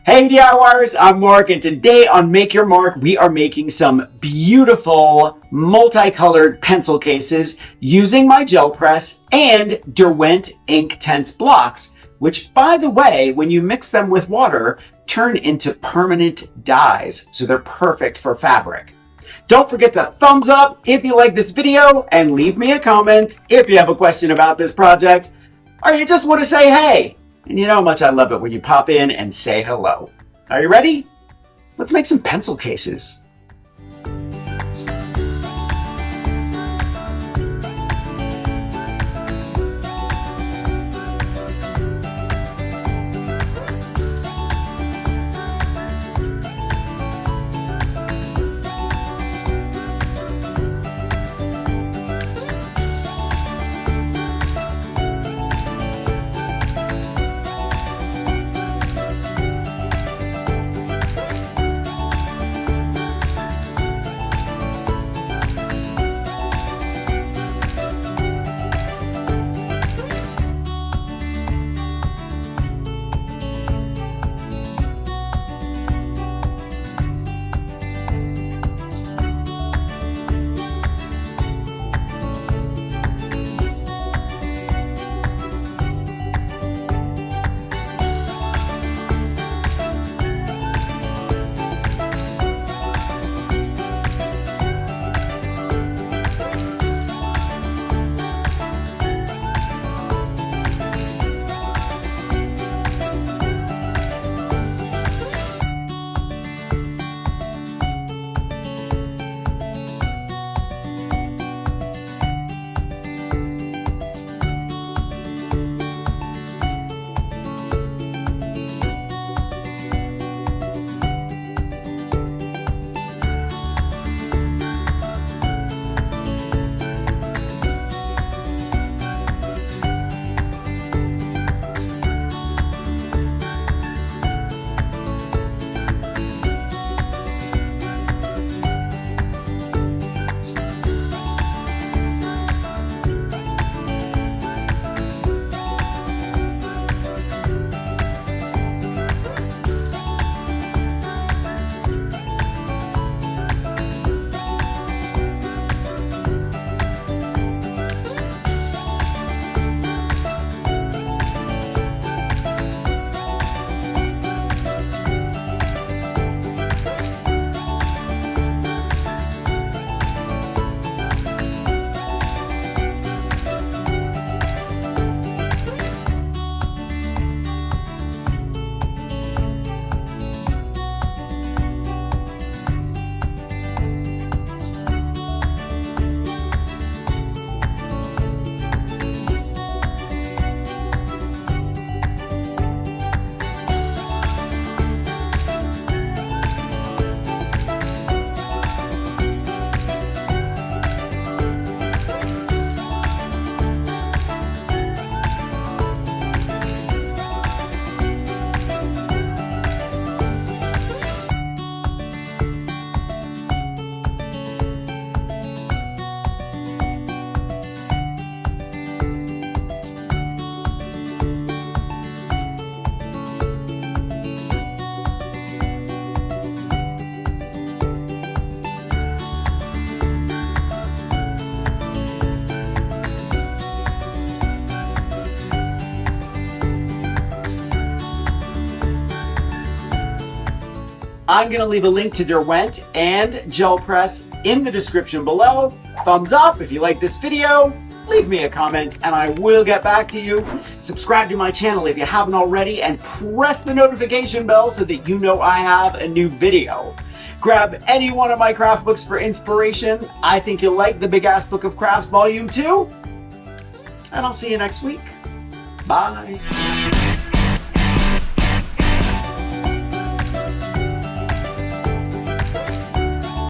Hey DIYers, I'm Mark, and today on Make Your Mark, we are making some beautiful multicolored pencil cases using my gel press and Derwent Inktense blocks, which, by the way, when you mix them with water, turn into permanent dyes, so they're perfect for fabric. Don't forget to thumbs up if you like this video and leave me a comment if you have a question about this project or you just want to say hey. And you know how much I love it when you pop in and say hello. Are you ready? Let's make some pencil cases. I'm going to leave a link to Derwent and gel press in the description below. Thumbs up if you like this video. Leave me a comment and I will get back to you. Subscribe to my channel if you haven't already and press the notification bell so that you know I have a new video. Grab any one of my craft books for inspiration. I think you'll like the Big Ass Book of Crafts Volume 2. And I'll see you next week. Bye.